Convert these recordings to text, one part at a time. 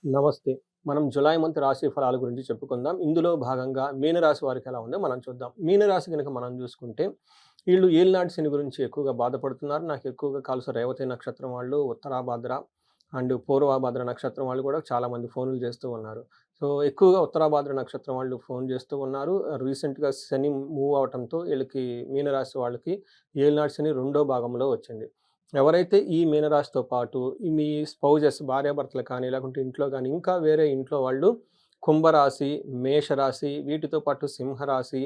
నమస్తే. మనం July month రాశి ఫలాల గురించి చెప్పుకుందాం. ఇందులో భాగంగా మీనరాశి వారికి ఎలా ఉందో మనం చూద్దాం. మీనరాశి గనుక మనం చూసుకుంటే, ఈళ్ళు ఏలినాటి శని గురించి ఎక్కువగా బాధపడుతున్నారు. నాకు ఎక్కువగా కాల్సు రేవతి నక్షత్రం వాళ్ళు, ఉత్తరాభాద్ర అండ్ పూర్వభాద్ర నక్షత్రం వాళ్ళు కూడా చాలామంది ఫోనులు చేస్తూ ఉన్నారు. సో, ఎక్కువగా ఉత్తరాభాద్ర నక్షత్రం వాళ్ళు ఫోను చేస్తూ ఉన్నారు. రీసెంట్‌గా శని మూవ్ అవ్వటంతో ఈళ్ళకి మీనరాశి వాళ్ళకి ఏలినాటి శని రెండో భాగంలో వచ్చింది. ఎవరైతే ఈ మీనరాశితో పాటు ఈ మీ స్పౌజెస్ భార్యాభర్తలు కానీ, లేకుంటే ఇంట్లో గానీ, ఇంకా వేరే ఇంట్లో వాళ్ళు కుంభరాశి, మేషరాశి వీటితో పాటు సింహరాశి,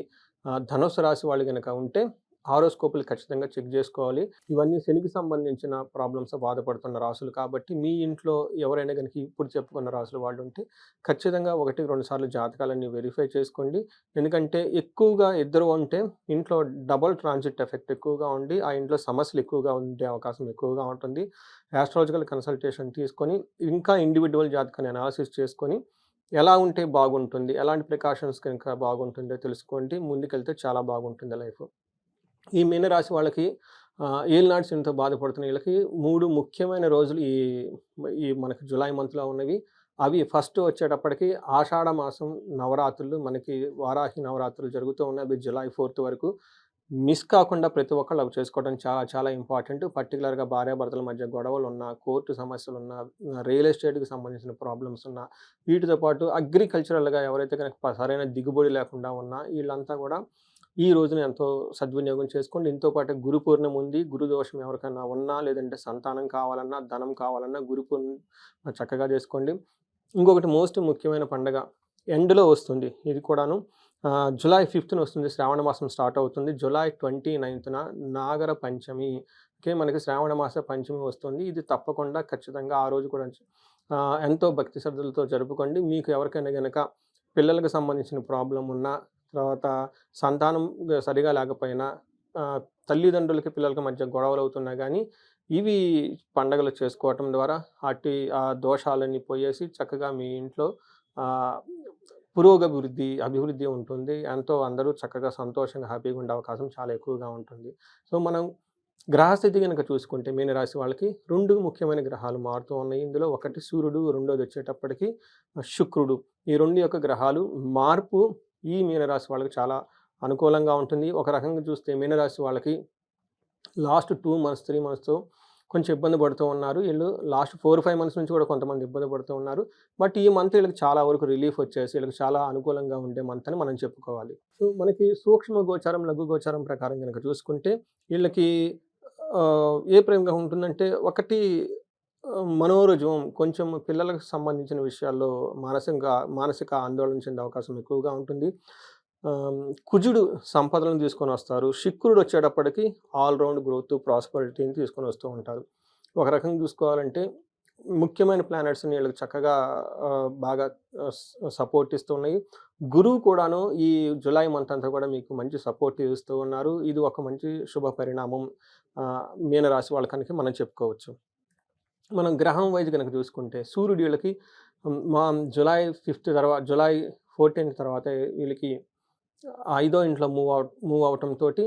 ధనుస్సు రాశి వాళ్ళు గనక ఉంటే హారోస్కోపులు ఖచ్చితంగా చెక్ జేసుకోవాలి. ఇవన్నీ శనికి సంబంధించిన ప్రాబ్లమ్స్ బాధపడుతున్న రాసులు కాబట్టి, మీ ఇంట్లో ఎవరైనా గనక ఇప్పుడు చెప్పుకున్న రాసుల వాళ్ళుంటే ఖచ్చితంగా 1, 2 సార్లు జాతకాలన్నీ వెరిఫై చేసుకోండి. ఎందుకంటే ఎక్కువగా ఇద్దరు ఉంటే ఇంట్లో డబుల్ ట్రాన్సిట్ ఎఫెక్ట్ ఎక్కువగా ఉండి, ఆ ఇంట్లో సమస్యలు ఎక్కువగా ఉండే అవకాశం ఎక్కువగా ఉంటుంది. యాస్ట్రాలజికల్ కన్సల్టేషన్ తీసుకొని, ఇంకా ఇండివిడ్యువల్ జాతకాన్ని అనాలిసిస్ చేసుకొని, ఎలా ఉంటే బాగుంటుంది, ఎలాంటి ప్రికాషన్స్ కనుక బాగుంటుందో తెలుసుకోండి. ముందుకెళ్తే చాలా బాగుంటుంది లైఫు. ఈ మీనరాశి వాళ్ళకి ఏలినాటి శనితో బాధపడుతున్న ఈళ్ళకి 3 ముఖ్యమైన రోజులు ఈ ఈ మనకి జులై మంత్‌లో ఉన్నవి. అవి ఫస్ట్ వచ్చేటప్పటికి ఆషాఢ మాసం నవరాత్రులు మనకి వారాహి నవరాత్రులు జరుగుతూ ఉన్నాయి. అవి జులై 4 వరకు. మిస్ కాకుండా ప్రతి ఒక్కళ్ళు అవి చేసుకోవడం చాలా చాలా ఇంపార్టెంట్. పర్టిక్యులర్‌గా భార్యాభర్తల మధ్య గొడవలున్నా, కోర్టు సమస్యలున్నా, రియల్ ఎస్టేట్‌కి సంబంధించిన ప్రాబ్లమ్స్ ఉన్నా, వీటితో పాటు అగ్రికల్చరల్‌గా ఎవరైతే గనక సరైన దిగుబడి లేకుండా ఉన్నా, ఈళ్ళంతా గూడా ఈ రోజుని ఎంతో సద్వినియోగం చేసుకోండి. దీంతో పాటు గురు పూర్ణిమ ఉంది. గురు దోషం ఎవరికన్నా ఉన్నా, లేదంటే సంతానం కావాలన్నా, ధనం కావాలన్నా గురు పూర్ణిమ చక్కగా చేసుకోండి. ఇంకొకటి మోస్ట్ ముఖ్యమైన పండగ ఎండ్‌లో వస్తుంది. ఇది కూడాను జులై 5థ్ వస్తుంది. శ్రావణ మాసం స్టార్ట్ అవుతుంది. జులై 29న నాగర పంచమి. ఓకే. మనకి శ్రావణ మాస పంచమి వస్తుంది. ఇది తప్పకుండా ఖచ్చితంగా ఆ రోజు కూడా ఎంతో భక్తి శ్రద్ధలతో జరుపుకోండి. మీకు ఎవరికైనా గనక పిల్లలకు సంబంధించిన ప్రాబ్లమ్ ఉన్నా, తర్వాత సంతానం సరిగా లేకపోయినా, తల్లిదండ్రులకి, పిల్లలకి మధ్య గొడవలవుతున్నా గానీ, ఇవి పండగలు చేసుకోవటం ద్వారా ఆ దోషాలన్నీ పోయేసి చక్కగా మీ ఇంట్లో ఆహ్, అభివృద్ధి ఉంటుంది. ఎంతో అందరూ చక్కగా సంతోషంగా, హ్యాపీగా ఉండే అవకాశం చాలా ఎక్కువగా ఉంటుంది. సో, మనం గ్రహస్థితి గనక చూసుకుంటే మీనరాశి వాళ్ళకి 2 ముఖ్యమైన గ్రహాలు మారుతూ ఉన్నాయి. ఇందులో ఒకటి సూర్యుడు, రెండోదొచ్చేటప్పటికి శుక్రుడు. ఈ 2 యొక్క గ్రహాలు మార్పు ఈ మీనరాశి వాళ్ళకి చాలా అనుకూలంగా ఉంటుంది. ఒక రకంగా చూస్తే మీనరాశి వాళ్ళకి లాస్ట్ 2 మంత్స్, 3 మంత్స్‌తో కొంచెం ఇబ్బంది పడుతూ ఉన్నారు. ఈళ్ళు లాస్ట్ 4, 5 మంత్స్ నుంచి కూడా కొంతమంది ఇబ్బంది పడుతూ ఉన్నారు. బట్ ఈ మంత్ ఈళ్ళకి చాలా వరకు రిలీఫ్ వచ్చేసి ఈళ్ళకి చాలా అనుకూలంగా ఉండే మంత్ అని మనం చెప్పుకోవాలి. సో, మనకి సూక్ష్మ గోచారం, లఘు గోచారం ప్రకారం గనక చూసుకుంటే ఈళ్ళకి ఏ పరంగా ఉంటుందంటే ఒకటి మనోరుజువం కొంచెం పిల్లలకు సంబంధించిన విషయాల్లో మానసిక ఆందోళన చెందే అవకాశం ఎక్కువగా ఉంటుంది. ఆహ్, కుజుడు సంపదలను తీసుకొనొస్తారు. శుక్రుడు వచ్చేటప్పటికి ఆల్ రౌండ్ గ్రోత్, ప్రాస్పెరిటీని తీసుకొనొస్తూ ఉంటారు. ఒక రకంగా చూసుకోవాలంటే ముఖ్యమైన ప్లానెట్స్‌ని ఈళ్ళకి చక్కగా బాగా సపోర్ట్ ఇస్తున్నాయి. గురువు కూడాను ఈ జులై మంత్ అంతా కూడా మీకు మంచి సపోర్ట్ ఇస్తూ ఉన్నారు. ఇది ఒక మంచి శుభ పరిణామం మీనరాశి వాళ్ళకనికి మనం చెప్పుకోవచ్చు. మనం గ్రహం వైస్ గనక చూసుకుంటే సూర్యుడు వీళ్ళకి జులై 5 తర్వాత జులై 14 తర్వాత వీళ్ళకి ఐదో ఇంట్లో మూవ్ అవ్వటంతోటి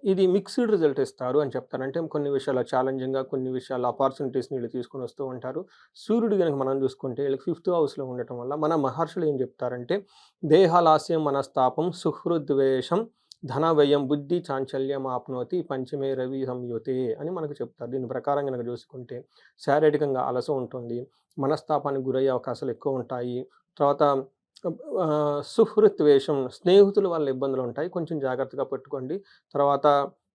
ఇది మిక్స్డ్ రిజల్ట్ ఇస్తారు అని చెప్తారు. అంటే కొన్ని విషయాల్లో ఛాలెంజింగ్‌గా, కొన్ని విషయాల్లో ఆపర్చునిటీస్‌ని వీళ్ళు తీసుకొనొస్తూ ఉంటారు. సూర్యుడు గనక మనం చూసుకుంటే వీళ్ళకి 5థ్ హౌస్‌లో ఉండటం వల్ల మన మహర్షులు ఏం చెప్తారంటే, దేహలాస్యం మనస్తాపం సుహృద్వేషం ధన వ్యయం బుద్ధి చాంచల్యం ఆప్నోతి పంచమే రవి సంయుతే అని మనకు చెప్తారు. దీని ప్రకారం గనక చూసుకుంటే శారీరకంగా అలసట ఉంటుంది. మనస్తాపానికి గురయ్యే అవకాశాలు ఎక్కువుంటాయి. తర్వాత సుహృద్వేషం స్నేహితుల వల్ల ఇబ్బందులుంటాయి. కొంచెం జాగ్రత్తగా పెట్టుకోండి. తర్వాత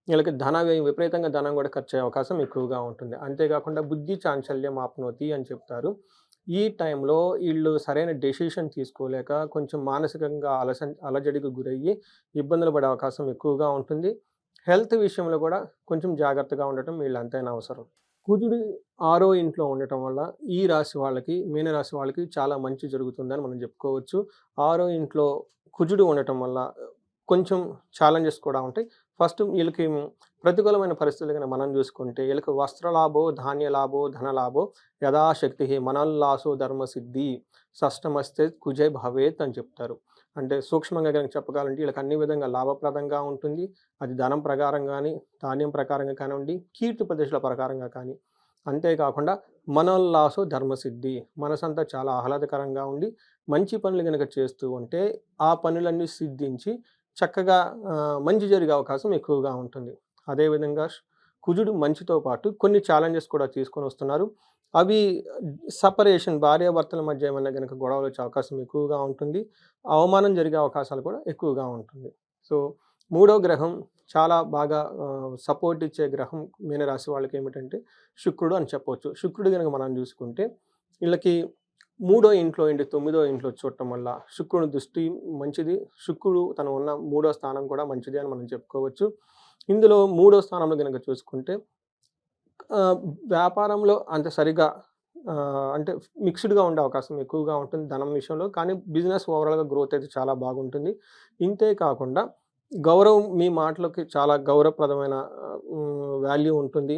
వీళ్ళకి ధన వ్యయం విపరీతంగా ధనం గూడా ఖర్చయ్యే అవకాశం ఎక్కువగా ఉంటుంది. అంతేగాకుండా బుద్ధి చాంచల్యం ఆప్నోతి అని చెప్తారు. ఈ టైంలో ఈళ్ళు సరైన డెసిషన్ తీసుకోలేక కొంచెం మానసికంగా అలజడికి గురయ్యి ఇబ్బందులు పడే అవకాశం ఎక్కువగా ఉంటుంది. హెల్త్ విషయంలో గూడా కొంచెం జాగ్రత్తగా ఉండటం వీళ్ళెంతైనా అవసరం. కుజుడు ఆరో ఇంట్లో ఉండటం వల్ల ఈ రాశి వాళ్ళకి, మీనరాశి వాళ్ళకి చాలా మంచి జరుగుతుందని మనం చెప్పుకోవచ్చు. ఆరో ఇంట్లో కుజుడు ఉండటం వల్ల కొంచెం ఛాలెంజెస్ కూడా ఉంటాయి. ఫస్ట్ ఈళ్ళకి ప్రతికూలమైన పరిస్థితులు గనక మనం చూసుకుంటే, ఈళ్ళకి వస్త్రలాభో, ధాన్యలాభో, ధనలాభో యథాశక్తిః మనోల్లాసో ధర్మసిద్ధి షష్టమస్తే కుజే భవేత్ అని చెప్తారు. అంటే సూక్ష్మంగా గనక చెప్పగాలంటే ఈళ్ళకి అన్ని విధంగా లాభప్రదంగా ఉంటుంది. అది ధనం ప్రకారం గానీ, ధాన్యం ప్రకారంగా కానివ్వండి, కీర్తి ప్రతిష్టల ప్రకారంగా కానీ అంతేకాకుండా మనోల్లాసో ధర్మసిద్ధి. మనసంతా చాలా ఆహ్లాదకరంగా ఉండి, మంచి పనులు గనక చేస్తూ ఉంటే, ఆ పనులన్నీ సిద్ధించి చక్కగా మంచి జరిగే అవకాశం ఎక్కువగా ఉంటుంది. అదేవిధంగా కుజుడు మంచితో పాటు కొన్ని ఛాలెంజెస్ కూడా తీసుకొనొస్తున్నారు. అవి సెపరేషన్ భార్యాభర్తల మధ్య ఏమన్నా గనక గొడవలొచ్చే అవకాశం ఎక్కువగా ఉంటుంది. అవమానం జరిగే అవకాశాలు కూడా ఎక్కువగా ఉంటుంది. సో, మూడో గ్రహం చాలా బాగా సపోర్ట్ ఇచ్చే గ్రహం మీనరాశి వాళ్ళకేమిటంటే శుక్రుడు అని చెప్పొచ్చు. శుక్రుడు గనక మనం జూసుకుంటే ఈళ్ళకి మూడో ఇంట్లో ఏంటి, తొమ్మిదో ఇంట్లో చూడటం వల్ల శుక్రుని దృష్టి మంచిది. శుక్రుడు తను ఉన్న మూడో స్థానం కూడా మంచిది అని మనం చెప్పుకోవచ్చు. ఇందులో మూడో స్థానంలో గనక చూసుకుంటే వ్యాపారంలో అంత సరిగ్గా అంటే మిక్స్డ్‌గా ఉండే అవకాశం ఎక్కువగా ఉంటుంది ధనం విషయంలో. కానీ బిజినెస్ ఓవరాల్‌గా గ్రోత్ అయితే చాలా బాగుంటుంది. ఇంతే కాకుండా గౌరవం మీ మాటలకి చాలా గౌరవప్రదమైన వాల్యూ ఉంటుంది.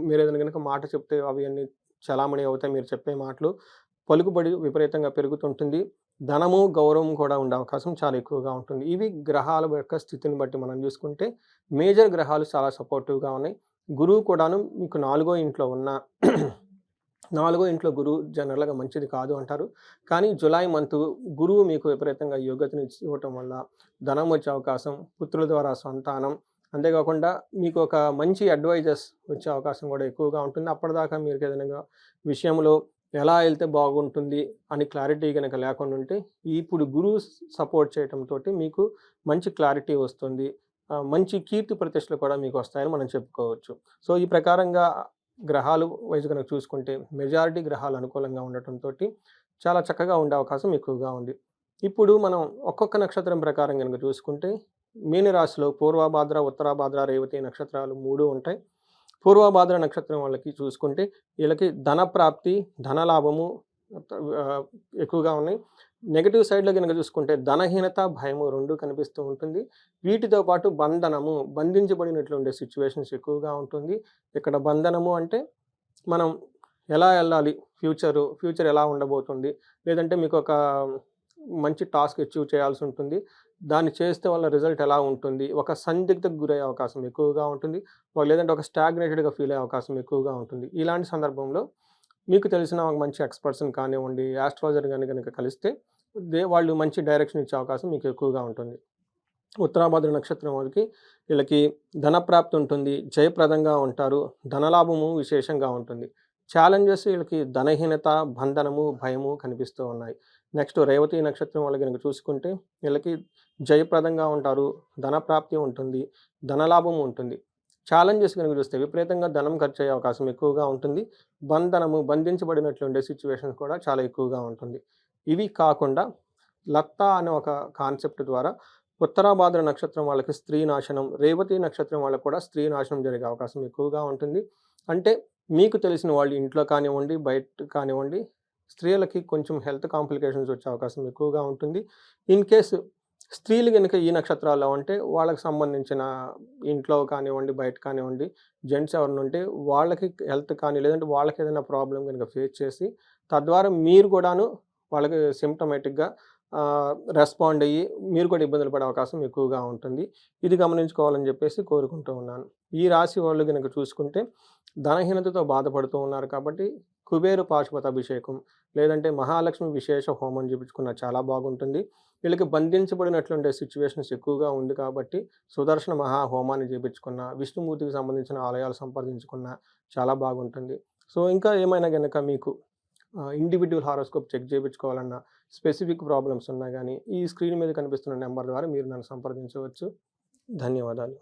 మీరేదైనా గనక మాట చెప్తే అవి అన్నీ చలామణి అవుతాయి. మీరు చెప్పే మాటలు. పలుకుబడి విపరీతంగా పెరుగుతుంటుంది. ధనము, గౌరవం కూడా ఉండే అవకాశం చాలా ఎక్కువగా ఉంటుంది. ఇవి గ్రహాల యొక్క స్థితిని బట్టి మనం చూసుకుంటే మేజర్ గ్రహాలు చాలా సపోర్టివ్‌గా ఉన్నాయి. గురువు కూడాను మీకు నాలుగో ఇంట్లో ఉన్న నాలుగో ఇంట్లో గురువు జనరల్‌గా మంచిది కాదు అంటారు. కానీ జులై మంత్ గురువు మీకు విపరీతంగా యోగ్యతని ఇవ్వటం వల్ల ధనం వచ్చే అవకాశం, పుత్రుల ద్వారా సంతానం, అంతేకాకుండా మీకు ఒక మంచి అడ్వైజర్స్ వచ్చే అవకాశం కూడా ఎక్కువగా ఉంటుంది. అప్పటిదాకా మీకు ఏదైనా విషయంలో ఎలా ఎళ్తే బాగుంటుంది అని క్లారిటీ గనక లేకుండా ఉంటే, ఇప్పుడు గురువు సపోర్ట్ చేయటంతోటి మీకు మంచి క్లారిటీ వస్తుంది. మంచి కీర్తి ప్రతిష్టలు కూడా మీకు వస్తాయని మనం చెప్పుకోవచ్చు. సో, ఈ ప్రకారంగా గ్రహాలు వైస్ గనక చూసుకుంటే మెజారిటీ గ్రహాలు అనుకూలంగా ఉండటంతోటి చాలా చక్కగా ఉండే అవకాశం ఎక్కువగా ఉంది. ఇప్పుడు మనం ఒక్కొక్క నక్షత్రం ప్రకారం గనక చూసుకుంటే మీనరాశిలో పూర్వభాద్ర, ఉత్తరాభాద్ర, రేవతి నక్షత్రాలు 3 ఉంటాయి. పూర్వభాద్ర నక్షత్రం వాళ్ళకి చూసుకుంటే వీళ్ళకి ధన ప్రాప్తి, ధనలాభము ఎక్కువగా ఉన్నాయి. నెగెటివ్ సైడ్‌లో గనక చూసుకుంటే ధనహీనత, భయము 2 కనిపిస్తూ ఉంటుంది. వీటితో పాటు బంధనము, బంధించబడినట్లు ఉండే సిట్యుయేషన్స్ ఎక్కువగా ఉంటుంది. ఇక్కడ బంధనము అంటే మనం ఎలా ఎళ్ళాలి, ఫ్యూచర్ ఎలా ఉండబోతుంది, లేదంటే మీకొక మంచి టాస్క్ అచీవ్ చేయాల్సి ఉంటుంది. దాన్ని చేస్తే వల్ల రిజల్ట్ ఎలా ఉంటుంది, ఒక సందిగ్ధకు గురయ్యే అవకాశం ఎక్కువగా ఉంటుంది. లేదంటే ఒక స్టాగ్నేటెడ్‌గా ఫీల్ అయ్యే అవకాశం ఎక్కువగా ఉంటుంది. ఇలాంటి సందర్భంలో మీకు తెలిసిన ఒక మంచి ఎక్స్‌పర్ట్స్‌ని కానివ్వండి, యాస్ట్రాలజర్ గాని గనక కలిస్తే వాళ్ళు మంచి డైరెక్షన్ ఇచ్చే అవకాశం మీకు ఎక్కువగా ఉంటుంది. ఉత్తరాభాద్ర నక్షత్రం వాళ్ళకి వీళ్ళకి ధనప్రాప్తి ఉంటుంది. జయప్రదంగా ఉంటారు. ధనలాభము విశేషంగా ఉంటుంది. ఛాలెంజెస్ వీళ్ళకి ధనహీనత, బంధనము, భయము కనిపిస్తూ ఉన్నాయి. నెక్స్ట్ రేవతి నక్షత్రం వాళ్ళు గనక చూసుకుంటే వీళ్ళకి జయప్రదంగా ఉంటారు. ధనప్రాప్తి ఉంటుంది. ధనలాభం ఉంటుంది. ఛాలెంజెస్ గనక చూస్తే విపరీతంగా ధనం ఖర్చయ్యే అవకాశం ఎక్కువగా ఉంటుంది. బంధించబడినట్లుండే సిట్యుయేషన్స్ కూడా చాలా ఎక్కువగా ఉంటుంది. ఇవి కాకుండా లత్తా అనే ఒక కాన్సెప్ట్ ద్వారా ఉత్తరాభాద్ర నక్షత్రం వాళ్ళకి స్త్రీ నాశనం, రేవతి నక్షత్రం వాళ్ళకి కూడా స్త్రీ నాశనం జరిగే అవకాశం ఎక్కువగా ఉంటుంది. అంటే మీకు తెలిసిన వాళ్ళు ఇంట్లో కానివ్వండి, బయట కానివ్వండి, స్త్రీలకి కొంచెం హెల్త్ కాంప్లికేషన్స్ వచ్చే అవకాశం ఎక్కువగా ఉంటుంది. ఇన్ కేస్ స్త్రీలు గనుక ఈ నక్షత్రాల్లో ఉంటే వాళ్ళకి సంబంధించిన ఇంట్లో కానివ్వండి, బయట కానివ్వండి, జెంట్స్ ఎవరైనా ఉంటే వాళ్ళకి హెల్త్ కానీ, లేదంటే వాళ్ళకి ఏదైనా ప్రాబ్లమ్ గనుక ఫేస్ చేసి, తద్వారా మీరు కూడాను వాళ్ళకి సిమ్టమాటిక్‌గా రెస్పాండ్ అయ్యి మీరు కూడా ఇబ్బందులు పడే అవకాశం ఎక్కువగా ఉంటుంది. ఇది గమనించుకోవాలని చెప్పేసి కోరుకుంటూ ఉన్నాను. ఈ రాశి వాళ్ళు గనక చూసుకుంటే ధనహీనతతో బాధపడుతూ ఉన్నారు కాబట్టి కుబేరు పాశుపతాభిషేకం, లేదంటే మహాలక్ష్మి విశేష హోమం చేపించుకున్న చాలా బాగుంటుంది. వీళ్ళకి బంధించబడినట్లుండే సిట్యుయేషన్స్ ఎక్కువగా ఉంది కాబట్టి సుదర్శన మహా హోమాన్ని చేపించుకున్న, విష్ణుమూర్తికి సంబంధించిన ఆలయాలు సంప్రదించుకున్న చాలా బాగుంటుంది. సో, ఇంకా ఏమైనా గనక మీకు ఇండివిడ్యువల్ హారోస్కోప్ చెక్ చేపించుకోవాలన్నా, స్పెసిఫిక్ ప్రాబ్లమ్స్ ఉన్నా గానీ, ఈ స్క్రీన్ మీద కనిపిస్తున్న నంబర్ ద్వారా మీరు నన్ను సంప్రదించవచ్చు. ధన్యవాదాలు.